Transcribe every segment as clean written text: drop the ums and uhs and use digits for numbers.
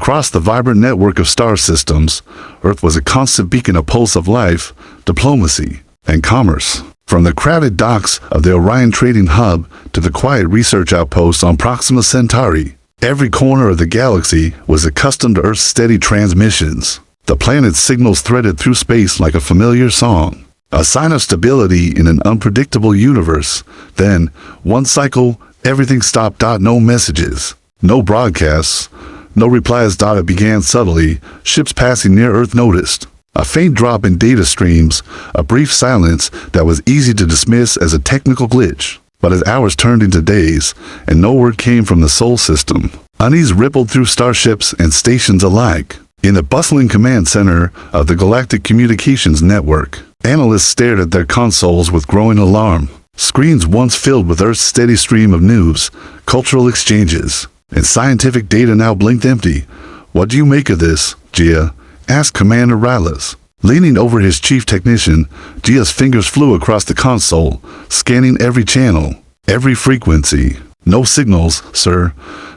Across the vibrant network of star systems, Earth was a constant beacon of pulse of life, diplomacy, and commerce. From the crowded docks of the Orion Trading Hub to the quiet research outposts on Proxima Centauri, every corner of the galaxy was accustomed to Earth's steady transmissions. The planet's signals threaded through space like a familiar song, a sign of stability in an unpredictable universe. Then, one cycle, everything stopped. No messages, no broadcasts, no replies. It began subtly. Ships passing near Earth noticed a faint drop in data streams, a brief silence that was easy to dismiss as a technical glitch. But as hours turned into days, and no word came from the Sol system, unease rippled through starships and stations alike. In the bustling command center of the Galactic Communications Network, analysts stared at their consoles with growing alarm. Screens once filled with Earth's steady stream of news, cultural exchanges, and scientific data now blinked empty. "What do you make of this, Gia?" asked Commander Rylas. Leaning over his chief technician, Gia's fingers flew across the console, scanning every channel, every frequency. "No signals, sir.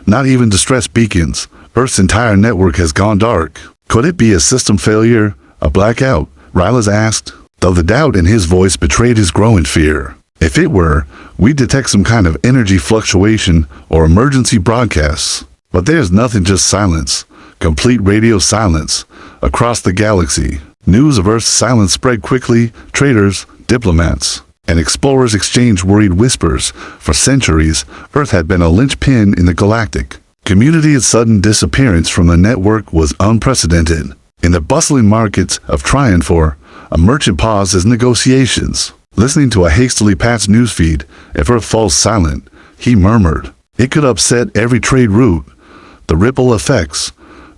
Not even distress beacons. Earth's entire network has gone dark." "Could it be a system failure? A blackout?" Rylas asked, though the doubt in his voice betrayed his growing fear. "If it were, we'd detect some kind of energy fluctuation or emergency broadcasts. But there's nothing, just silence. Complete radio silence. Across the galaxy, news of Earth's silence spread quickly. Traders, diplomats, and explorers exchanged worried whispers. For centuries, Earth had been a linchpin in the galactic community. Its sudden disappearance from the network was unprecedented. In the bustling markets of Trianfor, a merchant paused his negotiations, listening to a hastily patched newsfeed. "If Earth falls silent," he murmured, "it could upset every trade route. The ripple effects.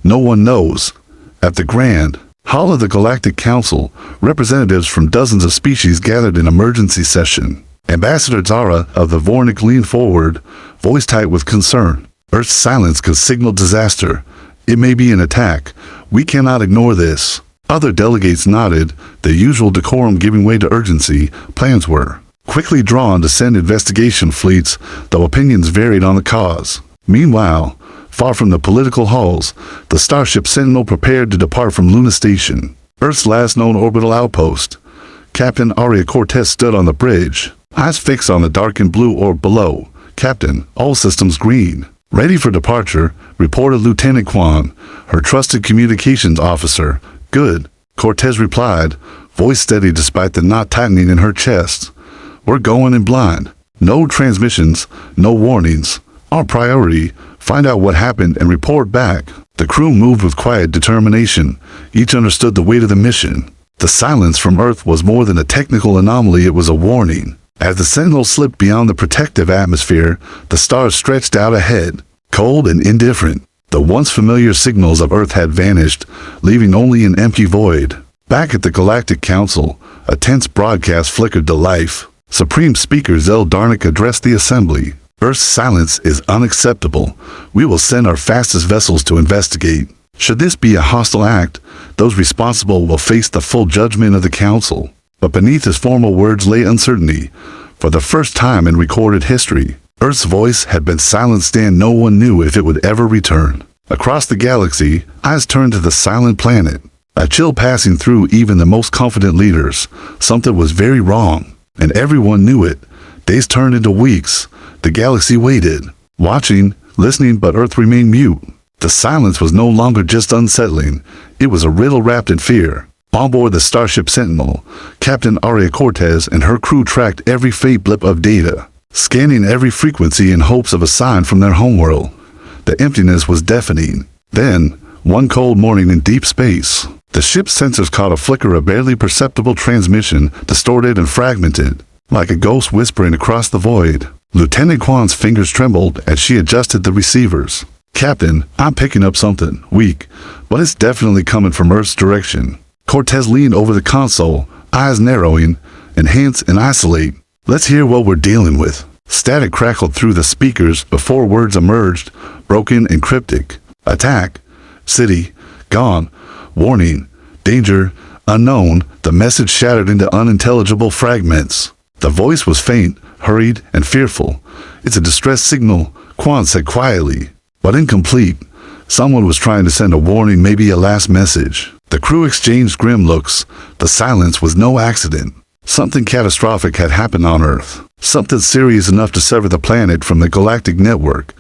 No one knows." At the Grand Hall of the Galactic Council, representatives from dozens of species gathered in emergency session. Ambassador Zara of the Vornik leaned forward, voice tight with concern. "Earth's silence could signal disaster. It may be an attack. We cannot ignore this." Other delegates nodded, the usual decorum giving way to urgency. Plans were quickly drawn to send investigation fleets, though opinions varied on the cause. Meanwhile, far from the political halls, the starship Sentinel prepared to depart from Luna Station, Earth's last known orbital outpost. Captain Aria Cortez stood on the bridge, eyes fixed on the darkened blue orb below. "Captain, all systems green. Ready for departure," reported Lieutenant Quan, her trusted communications officer. "Good," Cortez replied, voice steady despite the knot tightening in her chest. "We're going in blind. No transmissions, no warnings. Our priority, find out what happened and report back." The crew moved with quiet determination. Each understood the weight of the mission. The silence from Earth was more than a technical anomaly, it was a warning. As the Sentinel slipped beyond the protective atmosphere, the stars stretched out ahead, cold and indifferent. The once familiar signals of Earth had vanished, leaving only an empty void. Back at the Galactic Council, a tense broadcast flickered to life. Supreme Speaker Zel Darnik addressed the assembly. "Earth's silence is unacceptable. We will send our fastest vessels to investigate. Should this be a hostile act, those responsible will face the full judgment of the Council." But beneath his formal words lay uncertainty. For the first time in recorded history, Earth's voice had been silenced, and no one knew if it would ever return. Across the galaxy, eyes turned to the silent planet, a chill passing through even the most confident leaders. Something was very wrong, and everyone knew it. Days turned into weeks. The galaxy waited, watching, listening, but Earth remained mute. The silence was no longer just unsettling. It was a riddle wrapped in fear. On board the Starship Sentinel, Captain Aria Cortez and her crew tracked every faint blip of data, scanning every frequency in hopes of a sign from their homeworld. The emptiness was deafening. Then, one cold morning in deep space, the ship's sensors caught a flicker of barely perceptible transmission, distorted and fragmented, like a ghost whispering across the void. Lieutenant Quan's fingers trembled as she adjusted the receivers. "Captain, I'm picking up something weak, but it's definitely coming from Earth's direction." Cortez leaned over the console, eyes narrowing and hands in isolate. "Let's hear what we're dealing with." Static crackled through the speakers before words emerged, broken and cryptic. "Attack. City. Gone. Warning. Danger. Unknown." The message shattered into unintelligible fragments. The voice was faint, hurried, and fearful. "It's a distress signal," Quan said quietly, "but incomplete. Someone was trying to send a warning, maybe a last message. The crew exchanged grim looks. The silence was no accident. Something catastrophic had happened on Earth. Something serious enough to sever the planet from the galactic network.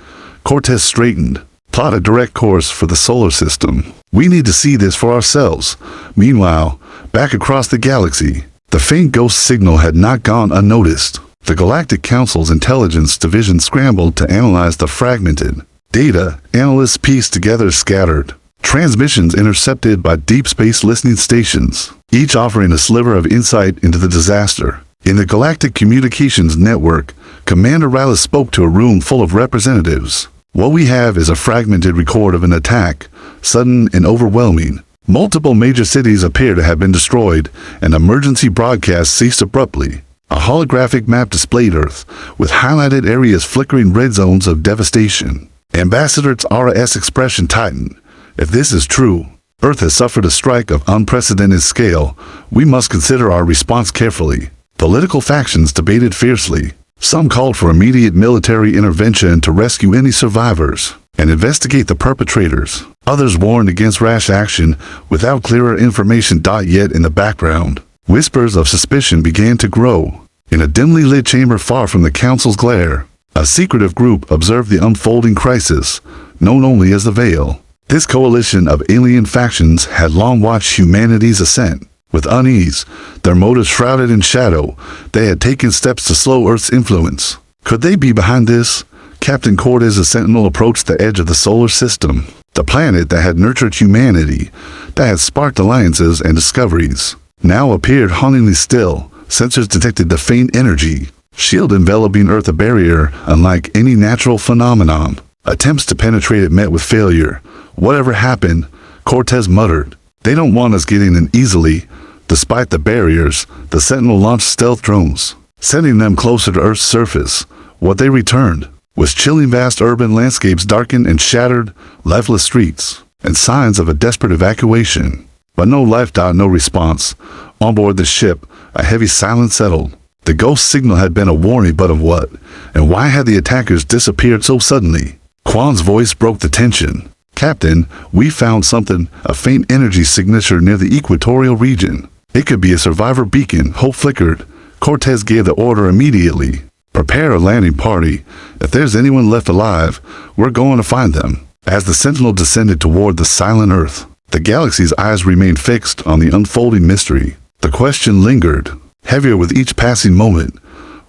Cortez straightened. Plot a direct course for the solar system. We need to see this for ourselves. Meanwhile, back across the galaxy, the faint ghost signal had not gone unnoticed. The Galactic Council's intelligence division scrambled to analyze the fragmented data analysts pieced together scattered transmissions intercepted by deep space listening stations, each offering a sliver of insight into the disaster. In the Galactic Communications Network, Commander Rallis spoke to a room full of representatives. What we have is a fragmented record of an attack, sudden and overwhelming. Multiple major cities appear to have been destroyed, and emergency broadcasts ceased abruptly. A holographic map displayed Earth, with highlighted areas flickering red zones of devastation. Ambassador's RS expression tightened. If this is true, Earth has suffered a strike of unprecedented scale. We must consider our response carefully. Political factions debated fiercely. Some called for immediate military intervention to rescue any survivors and investigate the perpetrators. Others warned against rash action without clearer information. Yet in the background, whispers of suspicion began to grow. In a dimly lit chamber far from the council's glare, a secretive group observed the unfolding crisis, known only as the Veil. This coalition of alien factions had long watched humanity's ascent. With unease, their motives shrouded in shadow, they had taken steps to slow Earth's influence. Could they be behind this? Captain Cortez, a sentinel, approached the edge of the solar system, the planet that had nurtured humanity, that had sparked alliances and discoveries, now appeared hauntingly still. Sensors detected the faint energy shield enveloping Earth, a barrier unlike any natural phenomenon. Attempts to penetrate it met with failure. Whatever happened, Cortez muttered, they don't want us getting in easily. Despite the barriers, the Sentinel launched stealth drones, sending them closer to Earth's surface. What they returned was chilling vast urban landscapes, darkened and shattered, lifeless streets, and signs of a desperate evacuation. But no life. No response. On board the ship, a heavy silence settled. The ghost signal had been a warning, but of what? And why had the attackers disappeared so suddenly? Quan's voice broke the tension. Captain, we found something, a faint energy signature near the equatorial region. It could be a survivor beacon. Hope flickered. Cortez gave the order immediately. Prepare a landing party. If there's anyone left alive, we're going to find them. As the Sentinel descended toward the silent Earth, the galaxy's eyes remained fixed on the unfolding mystery. The question lingered, heavier with each passing moment.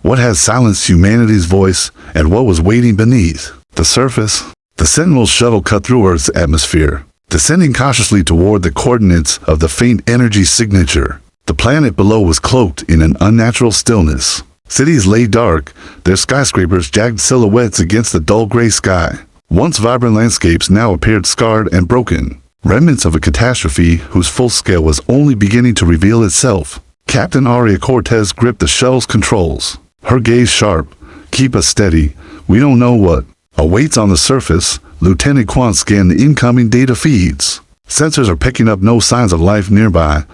What had silenced humanity's voice, and what was waiting beneath the surface? The Sentinel's shuttle cut through Earth's atmosphere, descending cautiously toward the coordinates of the faint energy signature. The planet below was cloaked in an unnatural stillness. Cities lay dark, their skyscrapers jagged silhouettes against the dull gray sky. Once vibrant landscapes now appeared scarred and broken, remnants of a catastrophe whose full scale was only beginning to reveal itself. Captain Aria Cortez gripped the shuttle's controls, her gaze sharp. Keep us steady. We don't know what awaits on the surface. Lieutenant Quan scanned the incoming data feeds. Sensors are picking up no signs of life nearby.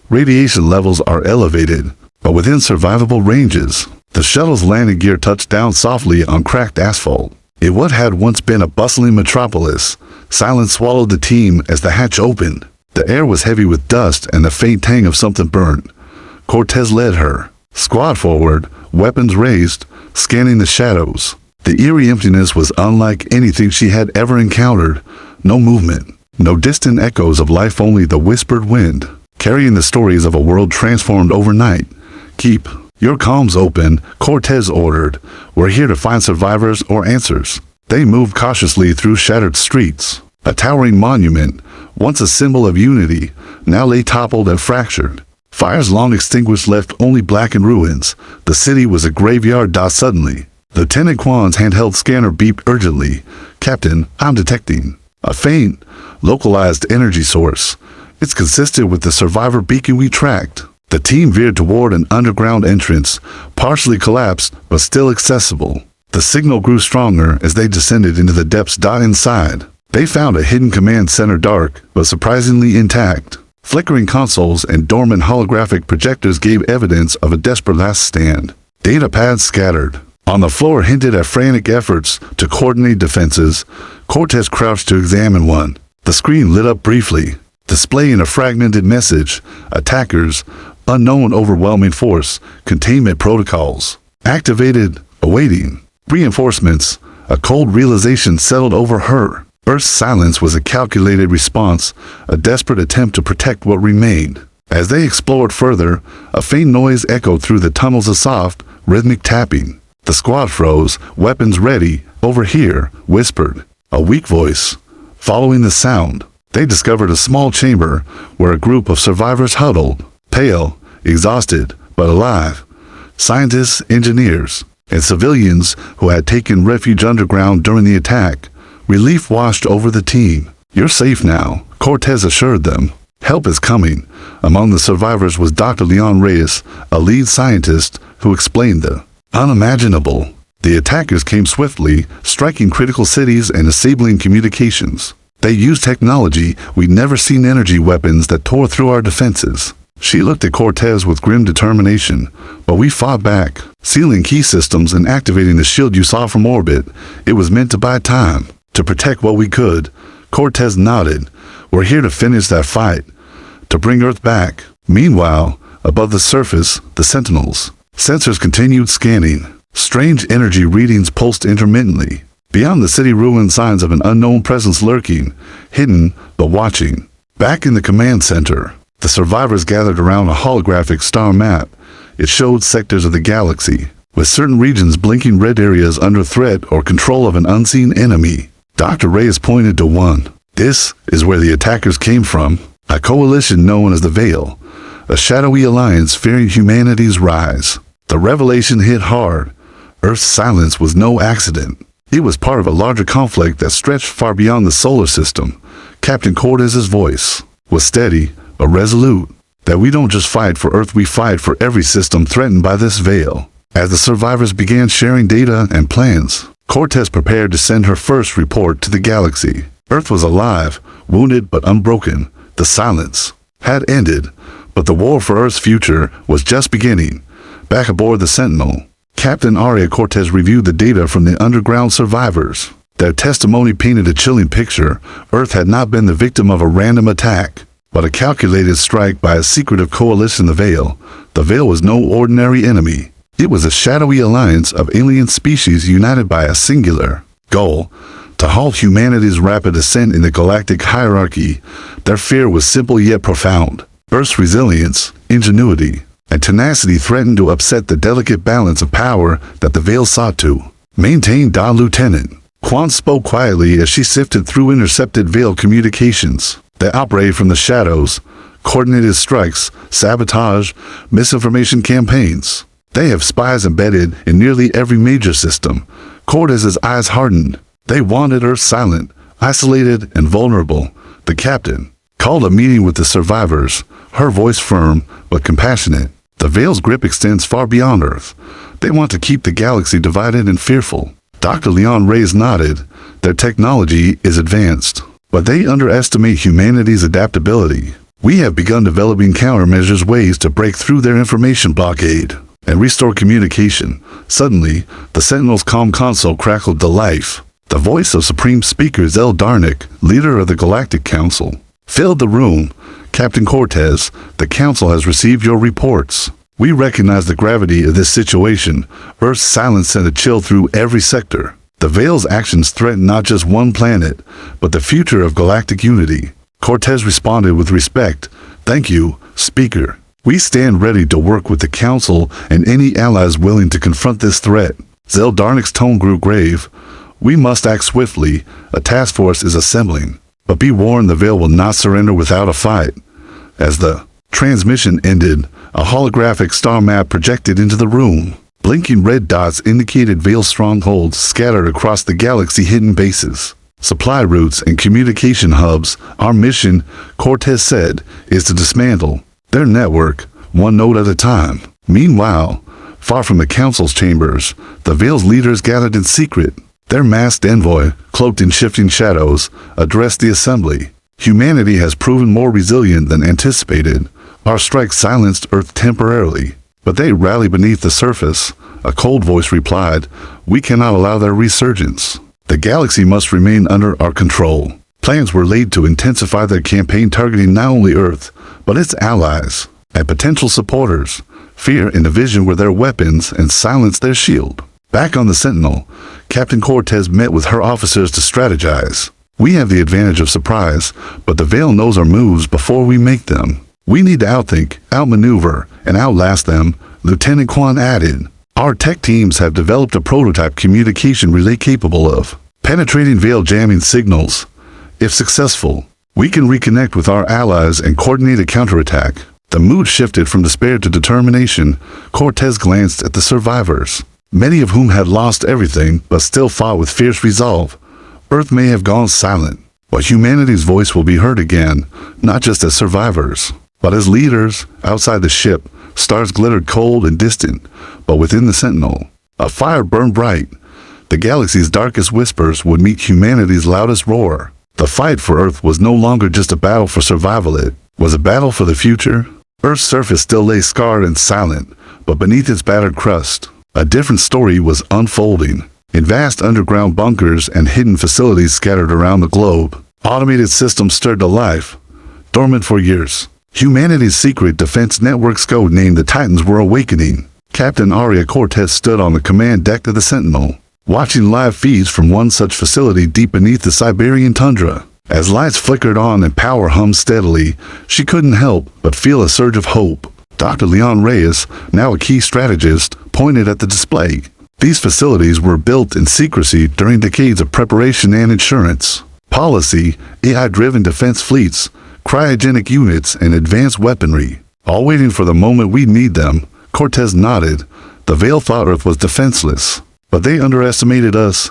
Radiation levels are elevated, but within survivable ranges. The shuttle's landing gear touched down softly on cracked asphalt. In what had once been a bustling metropolis, silence swallowed the team as the hatch opened. The air was heavy with dust and the faint tang of something burnt. Cortez led her, squad forward, weapons raised, scanning the shadows. The eerie emptiness was unlike anything she had ever encountered. No movement, no distant echoes of life, only the whispered wind, carrying the stories of a world transformed overnight. Keep your comms open, Cortez ordered. We're here to find survivors or answers. They moved cautiously through shattered streets. A towering monument, once a symbol of unity, now lay toppled and fractured. Fires long extinguished left only blackened ruins. The city was a graveyard. Suddenly, Lieutenant Quan's handheld scanner beeped urgently. Captain, I'm detecting a faint, localized energy source. It's consistent with the survivor beacon we tracked. The team veered toward an underground entrance, partially collapsed but still accessible. The signal grew stronger as they descended into the depths. Inside, they found a hidden command center, dark but surprisingly intact. Flickering consoles and dormant holographic projectors gave evidence of a desperate last stand. Data pads scattered, On the floor hinted at frantic efforts to coordinate defenses. Cortez crouched to examine one. The screen lit up briefly, displaying a fragmented message. Attackers, unknown overwhelming force, containment protocols. Activated, awaiting. Reinforcements. A cold realization settled over her. Earth's silence was a calculated response, a desperate attempt to protect what remained. As they explored further, a faint noise echoed through the tunnels, a soft, rhythmic tapping. The squad froze, weapons ready. Over here, whispered. A weak voice. Following the sound, they discovered a small chamber where a group of survivors huddled, pale, exhausted, but alive. Scientists, engineers, and civilians who had taken refuge underground during the attack. Relief washed over the team. You're safe now, Cortez assured them. Help is coming. Among the survivors was Dr. Leon Reyes, a lead scientist, who explained the unimaginable. The attackers came swiftly, striking critical cities and disabling communications. They used technology we'd never seen, energy weapons that tore through our defenses. She looked at Cortez with grim determination, but we fought back, sealing key systems and activating the shield you saw from orbit. It was meant to buy time, to protect what we could. Cortez nodded. We're here to finish that fight, to bring Earth back. Meanwhile, above the surface, the Sentinels. Sensors continued scanning. Strange energy readings pulsed intermittently. Beyond the city ruined, signs of an unknown presence lurking, hidden but watching. Back in the command center, the survivors gathered around a holographic star map. It showed sectors of the galaxy, with certain regions blinking red areas under threat or control of an unseen enemy. Dr. Reyes pointed to one. This is where the attackers came from, a coalition known as the Veil, a shadowy alliance fearing humanity's rise. The revelation hit hard. Earth's silence was no accident. It was part of a larger conflict that stretched far beyond the solar system. Captain Cortez's voice was steady but resolute. That we don't just fight for Earth, we fight for every system threatened by this veil. As the survivors began sharing data and plans, Cortez prepared to send her first report to the galaxy. Earth was alive, wounded but unbroken. The silence had ended, but the war for Earth's future was just beginning. Back aboard the Sentinel, Captain Aria Cortez reviewed the data from the underground survivors. Their testimony painted a chilling picture. Earth had not been the victim of a random attack, but a calculated strike by a secretive coalition, the Veil. The Veil was no ordinary enemy. It was a shadowy alliance of alien species united by a singular goal: to halt humanity's rapid ascent in the galactic hierarchy. Their fear was simple yet profound. Earth's resilience, ingenuity, and tenacity threatened to upset the delicate balance of power that the Veil sought to maintain. Lieutenant Quan spoke quietly as she sifted through intercepted Veil communications. They operated from the shadows, coordinated strikes, sabotage, misinformation campaigns. They have spies embedded in nearly every major system. Cortez's eyes hardened. They wanted Earth silent, isolated, and vulnerable. The captain called a meeting with the survivors, her voice firm but compassionate. The Veil's grip extends far beyond Earth. They want to keep the galaxy divided and fearful. Dr. Leon Reyes nodded. Their technology is advanced, but they underestimate humanity's adaptability. We have begun developing countermeasures, ways to break through their information blockade and restore communication. Suddenly, the Sentinel's comm console crackled to life. The voice of Supreme Speaker Zell Darnik, leader of the Galactic Council, filled the room. Captain Cortez, the Council has received your reports. We recognize the gravity of this situation. Earth's silence sent a chill through every sector. The Veil's actions threaten not just one planet, but the future of galactic unity. Cortez responded with respect. Thank you, Speaker. We stand ready to work with the Council and any allies willing to confront this threat. Zell Darnik's tone grew grave. We must act swiftly. A task force is assembling. But be warned, the Veil will not surrender without a fight. As the transmission ended, a holographic star map projected into the room. Blinking red dots indicated Veil strongholds scattered across the galaxy, hidden bases, supply routes, and communication hubs. Our mission, Cortez said, is to dismantle their network, one node at a time. Meanwhile, far from the Council's chambers, the Veil's leaders gathered in secret. Their masked envoy, cloaked in shifting shadows, addressed the assembly. Humanity has proven more resilient than anticipated. Our strike silenced Earth temporarily, but they rally beneath the surface. a cold voice replied, "We cannot allow their resurgence. The galaxy must remain under our control." Plans were laid to intensify their campaign targeting not only Earth, but its allies and potential supporters. Fear and division were their weapons and silence their shield. Back on the Sentinel, Captain Cortez met with her officers to strategize. "We have the advantage of surprise, but the Veil knows our moves before we make them. We need to outthink, outmaneuver, and outlast them," Lieutenant Quan added. "Our tech teams have developed a prototype communication relay capable of penetrating Veil jamming signals. If successful, we can reconnect with our allies and coordinate a counterattack." The mood shifted from despair to determination. Cortez glanced at the survivors, many of whom had lost everything but still fought with fierce resolve. Earth may have gone silent, but humanity's voice will be heard again, not just as survivors, but as leaders. Outside the ship, stars glittered cold and distant, but within the Sentinel, a fire burned bright. The galaxy's darkest whispers would meet humanity's loudest roar. The fight for Earth was no longer just a battle for survival, it was a battle for the future. Earth's surface still lay scarred and silent, but beneath its battered crust, a different story was unfolding. In vast underground bunkers and hidden facilities scattered around the globe, automated systems stirred to life. Dormant for years, humanity's secret defense networks codenamed the Titans were awakening. Captain Aria Cortez stood on the command deck of the Sentinel, watching live feeds from one such facility deep beneath the Siberian tundra. As lights flickered on and power hummed steadily, she couldn't help but feel a surge of hope. Dr. Leon Reyes, now a key strategist, pointed at the display. These facilities were built in secrecy during decades of preparation and insurance. Policy, AI-driven defense fleets, cryogenic units, and advanced weaponry, all waiting for the moment we'd need them. Cortez nodded. The Veil thought Earth was defenseless, but they underestimated us.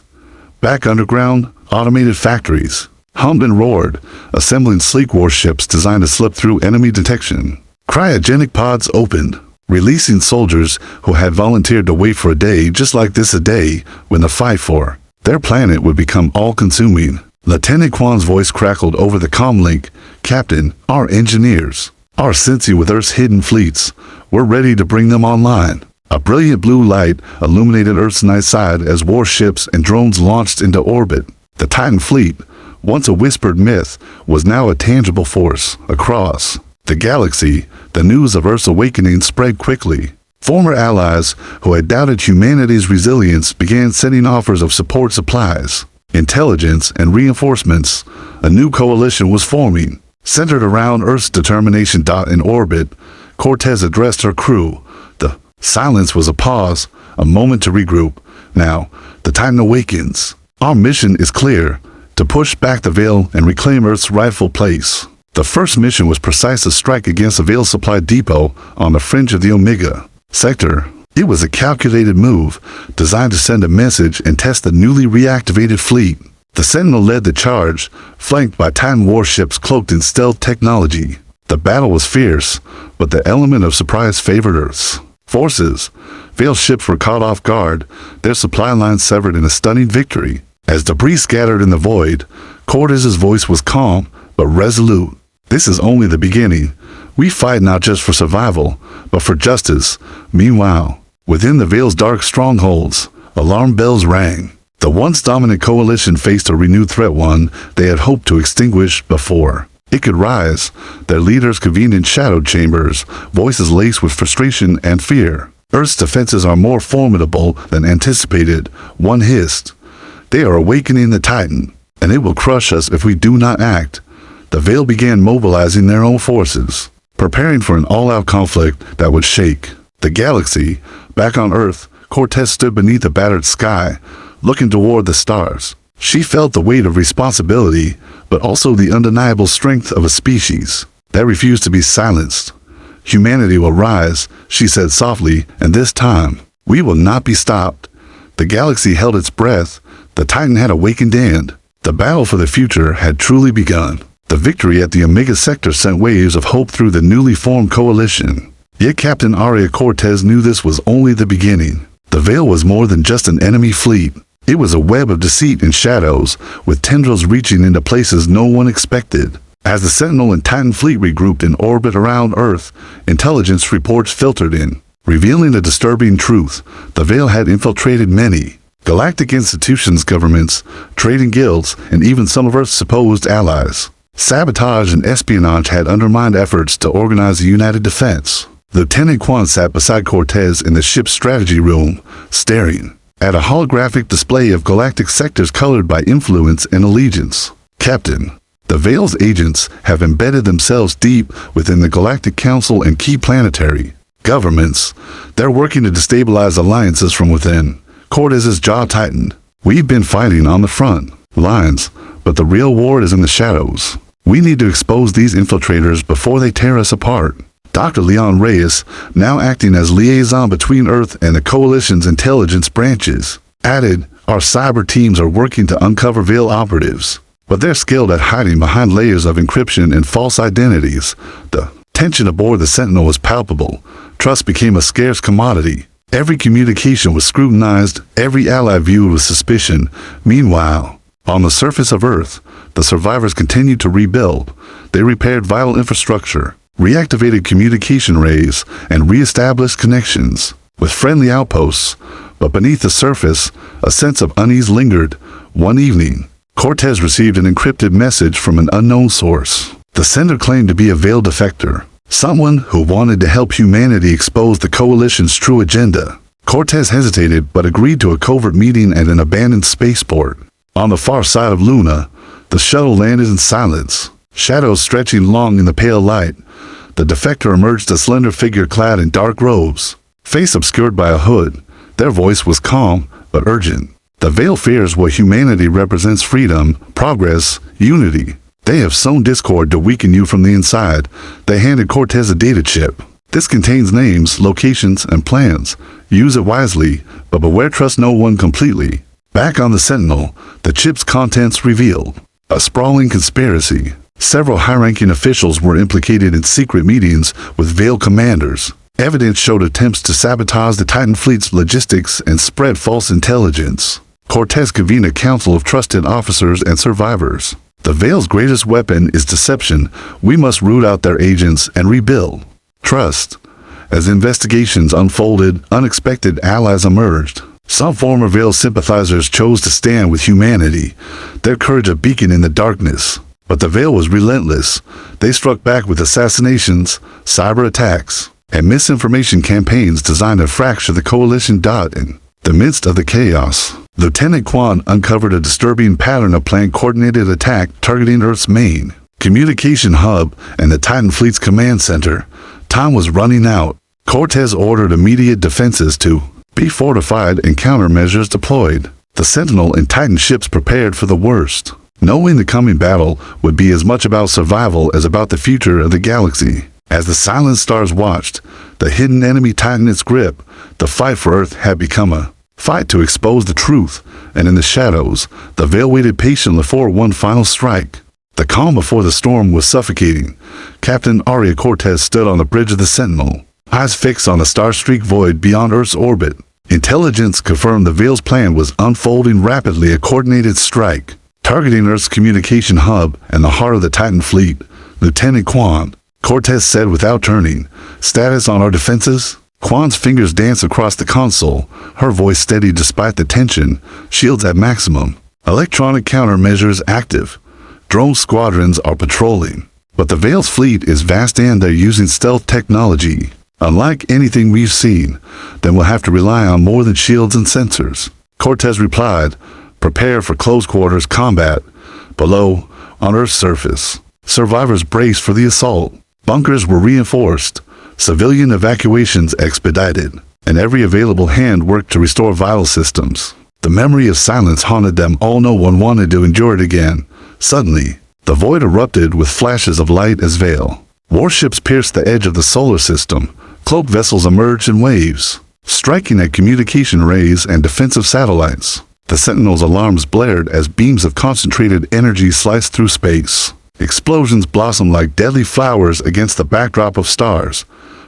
Back underground, automated factories hummed and roared, assembling sleek warships designed to slip through enemy detection. Cryogenic pods opened, releasing soldiers who had volunteered to wait for a day just like this, a day when the fight for their planet would become all-consuming. Lieutenant Quan's voice crackled over the comlink. "Captain, our engineers are sensing with Earth's hidden fleets. We're ready to bring them online." A brilliant blue light illuminated Earth's night side as warships and drones launched into orbit. The Titan fleet, once a whispered myth, was now a tangible force. Across the galaxy, the news of Earth's awakening spread quickly. Former allies who had doubted humanity's resilience began sending offers of support supplies, intelligence, and reinforcements. A new coalition was forming, centered around Earth's determination. In orbit, Cortez addressed her crew. The silence was a pause, a moment to regroup. "Now, the Titan awakens. Our mission is clear: to push back the Veil and reclaim Earth's rightful place." The first mission was precise: a strike against a Veil supply depot on the fringe of the Omega sector. It was a calculated move, designed to send a message and test the newly reactivated fleet. The Sentinel led the charge, flanked by Titan warships cloaked in stealth technology. The battle was fierce, but the element of surprise favored Earth's forces. Veil ships were caught off guard, their supply lines severed in a stunning victory. As debris scattered in the void, Cortez's voice was calm but resolute. "This is only the beginning. We fight not just for survival, but for justice." Meanwhile, within the Veil's dark strongholds, alarm bells rang. The once dominant coalition faced a renewed threat, one they had hoped to extinguish before. It could rise. Their leaders convened in shadow chambers, voices laced with frustration and fear. "Earth's defenses are more formidable than anticipated," one hissed. "They are awakening the Titan, and it will crush us if we do not act." The Veil began mobilizing their own forces, preparing for an all-out conflict that would shake the galaxy. Back on Earth, Cortez stood beneath a battered sky, looking toward the stars. She felt the weight of responsibility, but also the undeniable strength of a species that refused to be silenced. "Humanity will rise," she said softly, "and this time, we will not be stopped." The galaxy held its breath. The Titan had awakened and the battle for the future had truly begun. The victory at the Omega sector sent waves of hope through the newly formed coalition. Yet Captain Aria Cortez knew this was only the beginning. The Veil was more than just an enemy fleet. It was a web of deceit and shadows, with tendrils reaching into places no one expected. As the Sentinel and Titan fleet regrouped in orbit around Earth, intelligence reports filtered in. revealing a disturbing truth. The Veil had infiltrated many galactic institutions, governments, trading guilds, and even some of Earth's supposed allies. Sabotage and espionage had undermined efforts to organize a united defense. Lieutenant Quan sat beside Cortez in the ship's strategy room, staring at a holographic display of galactic sectors colored by influence and allegiance. Captain, the Veil's agents have embedded themselves deep within the Galactic Council and key planetary governments. They're working to destabilize alliances from within. Cortez's jaw tightened. We've been fighting on the front lines, but the real war is in the shadows. We need to expose these infiltrators before they tear us apart. Dr. Leon Reyes, now acting as liaison between Earth and the Coalition's intelligence branches, added, our cyber teams are working to uncover Veil operatives, but they're skilled at hiding behind layers of encryption and false identities. The tension aboard the Sentinel was palpable. Trust became a scarce commodity. Every communication was scrutinized, every ally viewed with suspicion. Meanwhile, on the surface of Earth, the survivors continued to rebuild. They repaired vital infrastructure, reactivated communication rays, and re-established connections with friendly outposts. But beneath the surface, a sense of unease lingered. One evening, Cortez received an encrypted message from an unknown source. The sender claimed to be a Veil defector, someone who wanted to help humanity expose the Coalition's true agenda. Cortez hesitated but agreed to a covert meeting at an abandoned spaceport. On the far side of Luna, the shuttle landed in silence, shadows stretching long in the pale light. The defector emerged, a slender figure clad in dark robes, face obscured by a hood. Their voice was calm but urgent. The Veil fears what humanity represents: freedom, progress, unity. They have sown discord to weaken you from the inside. They handed Cortez a data chip. This contains names, locations, and plans. Use it wisely, but beware, trust no one completely. Back on the Sentinel, the chip's contents revealed a sprawling conspiracy. Several high-ranking officials were implicated in secret meetings with Veil commanders. Evidence showed attempts to sabotage the Titan fleet's logistics and spread false intelligence. Cortez convened a council of trusted officers and survivors. The Veil's greatest weapon is deception. We must root out their agents and rebuild trust. As investigations unfolded, unexpected allies emerged. Some former Veil sympathizers chose to stand with humanity, their courage a beacon in the darkness. But the Veil was relentless. They struck back with assassinations, cyber attacks, and misinformation campaigns designed to fracture the Coalition. In the midst of the chaos, Lieutenant Quan uncovered a disturbing pattern of planned coordinated attack targeting Earth's main communication hub and the Titan fleet's command center. Time was running out. Cortez ordered immediate defenses to be fortified and countermeasures deployed. The Sentinel and Titan ships prepared for the worst, knowing the coming battle would be as much about survival as about the future of the galaxy. As the silent stars watched, the hidden enemy tightened its grip. The fight for Earth had become a fight to expose the truth, and in the shadows, the Veil waited patiently for one final strike. The calm before the storm was suffocating. Captain Aria Cortez stood on the bridge of the Sentinel, eyes fixed on the star-streaked void beyond Earth's orbit. Intelligence confirmed the Veil's plan was unfolding rapidly, a coordinated strike, targeting Earth's communication hub and the heart of the Titan fleet. Lieutenant Quan, Cortez said without turning, status on our defenses? Quan's fingers danced across the console, her voice steady despite the tension. Shields at maximum. Electronic countermeasures active. Drone squadrons are patrolling. But the Veil's fleet is vast and they're using stealth technology. Unlike anything we've seen, then we'll have to rely on more than shields and sensors. Cortez replied, prepare for close quarters combat. Below, on Earth's surface, survivors braced for the assault. Bunkers were reinforced, civilian evacuations expedited, and every available hand worked to restore vital systems. The memory of silence haunted them all. No one wanted to endure it again. Suddenly, the void erupted with flashes of light as Veil warships pierced the edge of the solar system. Cloaked vessels emerged in waves, striking at communication rays and defensive satellites. The Sentinel's alarms blared as beams of concentrated energy sliced through space. Explosions blossomed like deadly flowers against the backdrop of stars.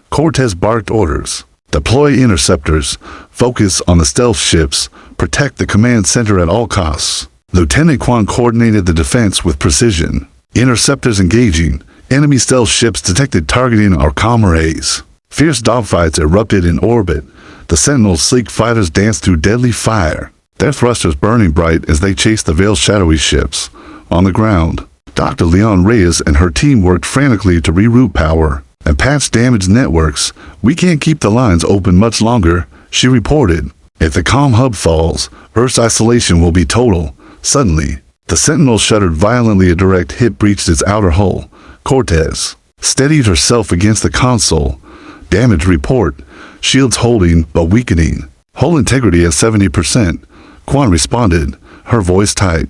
Cortez barked orders. Deploy interceptors. Focus on the stealth ships. Protect the command center at all costs. Lieutenant Quan coordinated the defense with precision. Interceptors engaging. Enemy stealth ships detected targeting our comm rays. Fierce dogfights erupted in orbit. The Sentinel's sleek fighters danced through deadly fire, their thrusters burning bright as they chased the Veil's shadowy ships. On the ground, Dr. Leon Reyes and her team worked frantically to reroute power and patch damaged networks. "We can't keep the lines open much longer," she reported. "If the comm hub falls, Earth's isolation will be total." Suddenly, the Sentinel shuddered violently. A direct hit breached its outer hull. Cortez steadied herself against the console. "Damage report. Shields holding, but weakening. Hull integrity at 70%. Quan responded, her voice tight.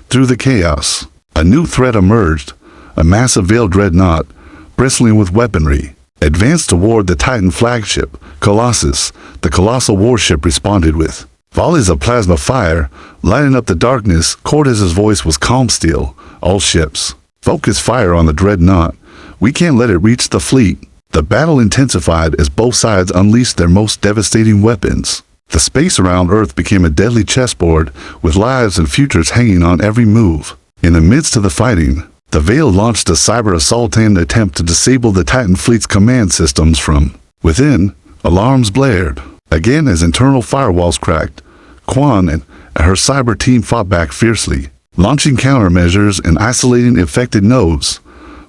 Through the chaos, a new threat emerged. A massive Veil dreadnought, bristling with weaponry, advanced toward the Titan flagship. Colossus, the colossal warship, responded with volleys of plasma fire, lighting up the darkness. Cortez's voice was calm still. "All ships, focus fire on the dreadnought. We can't let it reach the fleet." The battle intensified as both sides unleashed their most devastating weapons. The space around Earth became a deadly chessboard, with lives and futures hanging on every move. In the midst of the fighting, the Veil launched a cyber assault in an attempt to disable the Titan fleet's command systems from within. Alarms blared again as internal firewalls cracked. Quan and her cyber team fought back fiercely, launching countermeasures and isolating infected nodes.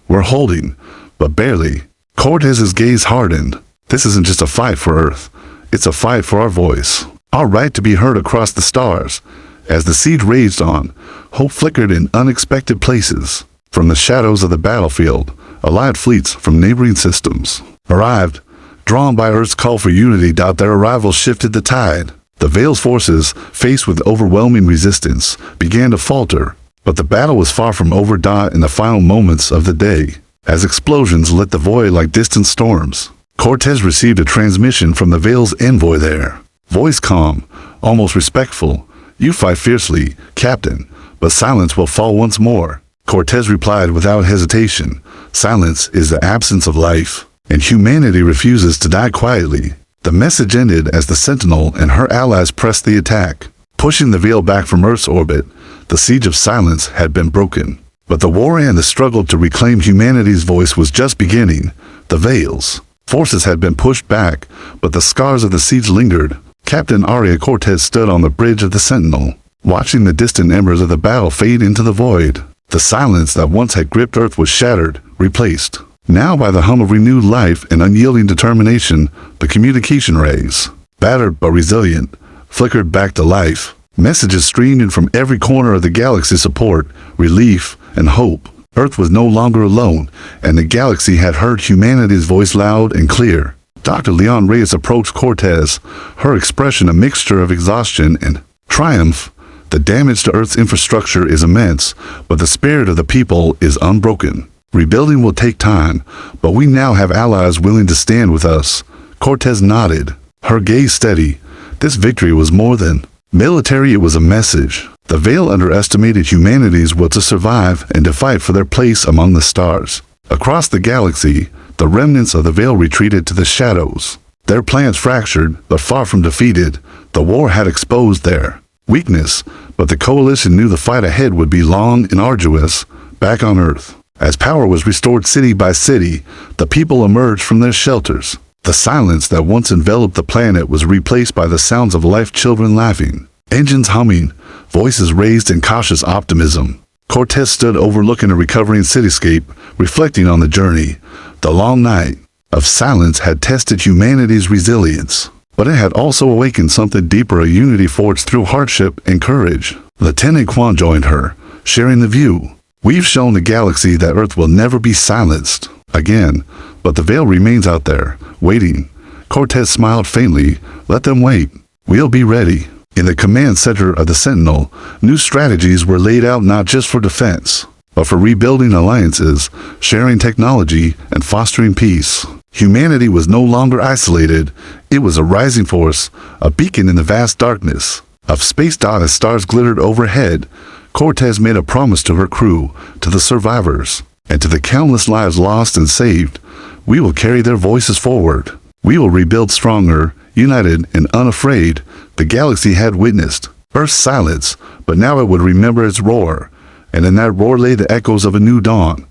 "We're holding, but barely." Cortez's gaze hardened. "This isn't just a fight for Earth. It's a fight for our voice, our right to be heard across the stars." As the siege raged on, hope flickered in unexpected places. From the shadows of the battlefield, allied fleets from neighboring systems arrived, drawn by Earth's call for unity. Their arrival shifted the tide. The Veil's forces, faced with overwhelming resistance, began to falter. But the battle was far from over. In the final moments of the day, as explosions lit the void like distant storms, Cortez received a transmission from the Veil's envoy there. Voice calm, almost respectful. "You fight fiercely, Captain, but silence will fall once more." Cortez replied without hesitation. "Silence is the absence of life, and humanity refuses to die quietly." The message ended as the Sentinel and her allies pressed the attack, pushing the Veil back from Earth's orbit. The siege of silence had been broken, but the war and the struggle to reclaim humanity's voice was just beginning. The Veil's forces had been pushed back, but the scars of the siege lingered. Captain Aria Cortez stood on the bridge of the Sentinel, watching the distant embers of the battle fade into the void. The silence that once had gripped Earth was shattered, replaced now by the hum of renewed life and unyielding determination. The communication rays, battered but resilient, flickered back to life. Messages streamed in from every corner of the galaxy: support, relief, and hope. Earth was no longer alone, and the galaxy had heard humanity's voice loud and clear. Dr. Leon Reyes approached Cortez, her expression a mixture of exhaustion and triumph. "The damage to Earth's infrastructure is immense, but the spirit of the people is unbroken. Rebuilding will take time, but we now have allies willing to stand with us." Cortez nodded, her gaze steady. This victory was more than military, it was a message. The Veil underestimated humanity's will to survive and to fight for their place among the stars. Across the galaxy, the remnants of the Veil retreated to the shadows. Their plans fractured, but far from defeated. The war had exposed their weakness, but the coalition knew the fight ahead would be long and arduous. Back on Earth, as power was restored city by city, the people emerged from their shelters. The silence that once enveloped the planet was replaced by the sounds of life, children laughing, engines humming, voices raised in cautious optimism. Cortez stood overlooking a recovering cityscape, reflecting on the journey. The long night of silence had tested humanity's resilience, but it had also awakened something deeper, a unity forged through hardship and courage. Lieutenant Quan joined her, sharing the view. "We've shown the galaxy that Earth will never be silenced again, but the Veil remains out there, waiting." Cortez smiled faintly. "Let them wait. We'll be ready." In the command center of the Sentinel, new strategies were laid out, not just for defense, but for rebuilding alliances, sharing technology, and fostering peace. Humanity was no longer isolated. It was a rising force, a beacon in the vast darkness of space. As stars glittered overhead, Cortez made a promise to her crew, to the survivors, and to the countless lives lost and saved. "We will carry their voices forward. We will rebuild stronger, united, and unafraid." The galaxy had witnessed Earth's silence, but now it would remember its roar, and in that roar lay the echoes of a new dawn.